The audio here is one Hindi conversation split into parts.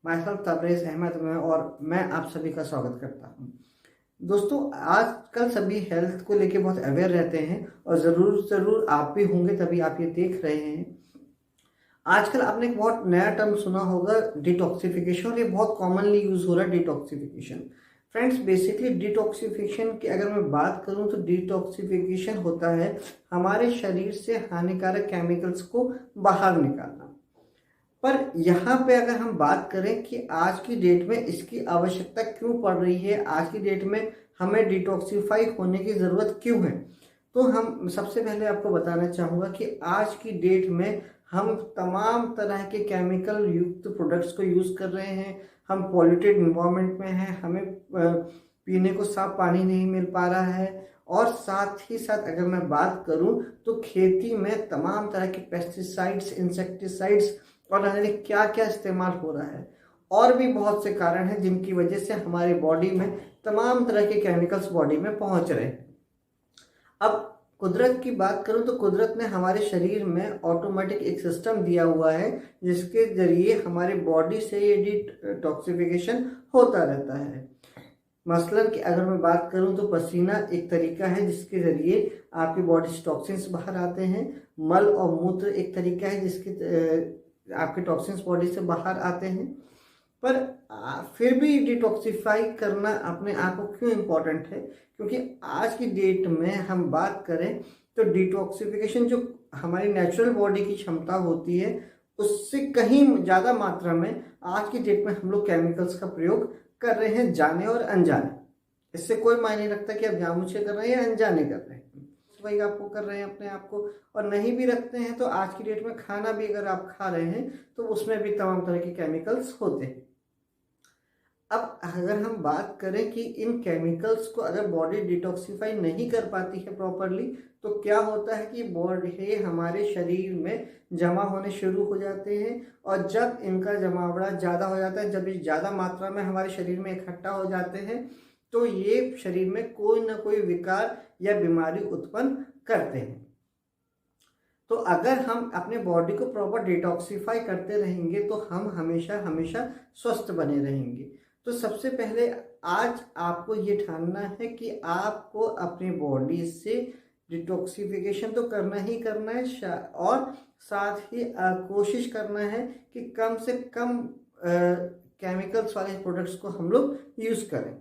माय सेल्फ तबरेज़ अहमद में और मैं आप सभी का स्वागत करता हूं। दोस्तों, आजकल सभी हेल्थ को लेके बहुत अवेयर रहते हैं और ज़रूर आप भी होंगे, तभी आप ये देख रहे हैं। आजकल आपने एक बहुत नया टर्म सुना होगा, डिटॉक्सिफिकेशन, और ये बहुत कॉमनली यूज़ हो रहा है, डिटॉक्सिफिकेशन। फ्रेंड्स, बेसिकली डिटॉक्सिफिकेशन की अगर मैं बात करूं तो डिटॉक्सिफिकेशन होता है हमारे शरीर से हानिकारक केमिकल्स को बाहर निकालना। पर यहाँ पे अगर हम बात करें कि आज की डेट में इसकी आवश्यकता क्यों पड़ रही है, आज की डेट में हमें डिटॉक्सिफाई होने की ज़रूरत क्यों है, तो हम सबसे पहले आपको बताना चाहूँगा कि आज की डेट में हम तमाम तरह के केमिकल युक्त प्रोडक्ट्स को यूज़ कर रहे हैं। हम पॉल्यूटेड इन्वायरमेंट में हैं, हमें पीने को साफ पानी नहीं मिल पा रहा है। और साथ ही साथ अगर मैं बात करूं तो खेती में तमाम तरह के पेस्टिसाइड्स, इंसेक्टिसाइड्स और न जाने क्या क्या इस्तेमाल हो रहा है। और भी बहुत से कारण हैं जिनकी वजह से हमारे बॉडी में तमाम तरह के केमिकल्स बॉडी में पहुंच रहे हैं। अब कुदरत की बात करूं तो कुदरत ने हमारे शरीर में ऑटोमेटिक एक सिस्टम दिया हुआ है जिसके जरिए हमारे बॉडी से ये डिटॉक्सिफिकेशन होता रहता है। मसलन कि अगर मैं बात करूं तो पसीना एक तरीका है जिसके जरिए आपकी बॉडी से टॉक्सिन्स बाहर आते हैं। मल और मूत्र एक तरीका है जिसके आपके टॉक्सिन्स बॉडी से बाहर आते हैं। पर फिर भी डिटॉक्सिफाई करना अपने आप को क्यों इम्पोर्टेंट है, क्योंकि आज की डेट में हम बात करें तो डिटॉक्सिफिकेशन जो हमारी नेचुरल बॉडी की क्षमता होती है उससे कहीं ज़्यादा मात्रा में आज की डेट में हम लोग केमिकल्स का प्रयोग कर रहे हैं, जाने और अनजाने। इससे कोई मायने नहीं रखता कि आप जानबूझ के कर रहे हैं या अनजाने कर रहे हैं, वही आपको कर रहे हैं अपने आप को। और नहीं भी रखते हैं तो आज की डेट में खाना भी अगर आप खा रहे हैं तो उसमें भी तमाम तरह के केमिकल्स होते हैं। अब अगर हम बात करें कि इन केमिकल्स को अगर बॉडी डिटॉक्सिफाई नहीं कर पाती है प्रॉपरली तो क्या होता है कि बॉडी हमारे शरीर में जमा होने शुरू हो जाते हैं। और जब इनका जमावड़ा ज़्यादा हो जाता है, जब ये ज़्यादा मात्रा में हमारे शरीर में इकट्ठा हो जाते हैं तो ये शरीर में कोई ना कोई विकार या बीमारी उत्पन्न करते हैं। तो अगर हम अपने बॉडी को प्रॉपर डिटॉक्सिफाई करते रहेंगे तो हम हमेशा हमेशा स्वस्थ बने रहेंगे। तो सबसे पहले आज आपको ये ठानना है कि आपको अपनी बॉडी से डिटॉक्सिफिकेशन तो करना ही करना है और साथ ही कोशिश करना है कि कम से कम केमिकल्स वाले प्रोडक्ट्स को हम लोग यूज़ करें।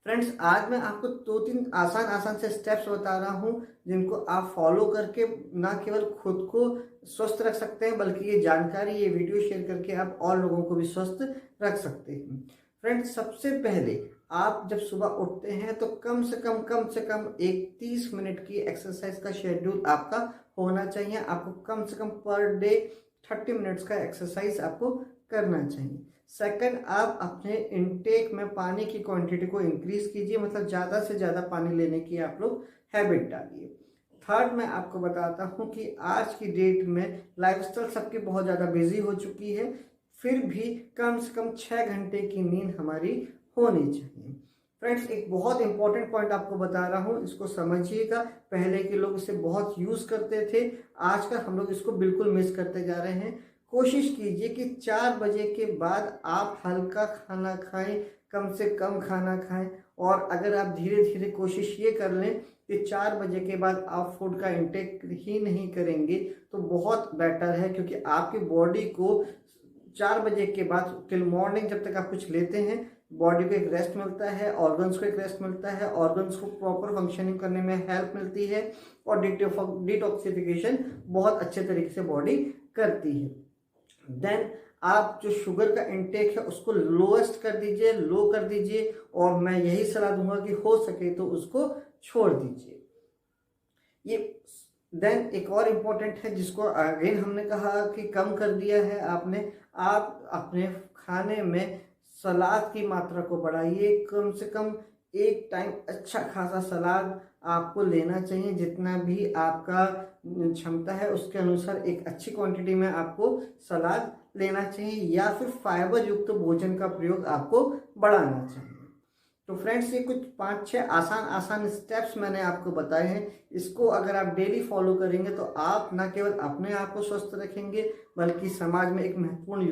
फ्रेंड्स, आज मैं आपको 2-3 आसान से स्टेप्स बता रहा हूँ जिनको आप फॉलो करके ना केवल खुद को स्वस्थ रख सकते हैं बल्कि ये जानकारी, ये वीडियो शेयर करके आप और लोगों को भी स्वस्थ रख सकते हैं। फ्रेंड्स, सबसे पहले आप जब सुबह उठते हैं तो कम से कम एक 30 मिनट की एक्सरसाइज का शेड्यूल आपका होना चाहिए। आपको कम से कम पर डे 30 मिनट्स का एक्सरसाइज आपको करना चाहिए। सेकंड, आप अपने इनटेक में पानी की क्वांटिटी को इंक्रीज कीजिए, मतलब ज़्यादा से ज़्यादा पानी लेने की आप लोग हैबिट डालिए। थर्ड, मैं आपको बताता हूँ कि आज की डेट में लाइफस्टाइल सबकी बहुत ज़्यादा बिजी हो चुकी है, फिर भी कम से कम 6 घंटे की नींद हमारी होनी चाहिए। फ्रेंड्स, एक बहुत इंपॉर्टेंट पॉइंट आपको बता रहा हूँ, इसको समझिएगा। पहले के लोग इसे बहुत यूज़ करते थे, आजकल हम लोग इसको बिल्कुल मिस करते जा रहे हैं। कोशिश कीजिए कि 4 बजे के बाद आप हल्का खाना खाएं, कम से कम खाना खाएं। और अगर आप धीरे धीरे कोशिश ये कर लें कि 4 बजे के बाद आप फूड का इंटेक ही नहीं करेंगे तो बहुत बेटर है, क्योंकि आपकी बॉडी को 4 बजे के बाद टिल मॉर्निंग जब तक आप कुछ लेते हैं बॉडी को एक रेस्ट मिलता है, ऑर्गन्स को एक रेस्ट मिलता है, ऑर्गन्स को प्रॉपर फंक्शनिंग करने में हेल्प मिलती है और डिटॉक्सिफिकेशन बहुत अच्छे तरीके से बॉडी करती है। देन आप जो शुगर का इंटेक है उसको लोएस्ट कर दीजिए, लो कर दीजिए, और मैं यही सलाह दूंगा कि हो सके तो उसको छोड़ दीजिए। ये देन एक और इम्पोर्टेंट है जिसको अगेन हमने कहा कि कम कर दिया है आपने, आप अपने खाने में सलाद की मात्रा को बढ़ाइए। कम से कम एक टाइम अच्छा खासा सलाद आपको लेना चाहिए, जितना भी आपका क्षमता है उसके अनुसार एक अच्छी क्वांटिटी में आपको सलाद लेना चाहिए, या फिर फाइबर युक्त भोजन का प्रयोग आपको बढ़ाना चाहिए। तो फ्रेंड्स, ये कुछ 5-6 आसान स्टेप्स मैंने आपको बताए हैं। इसको अगर आप डेली फॉलो करेंगे तो आप न केवल अपने आप को स्वस्थ रखेंगे बल्कि समाज में एक महत्वपूर्ण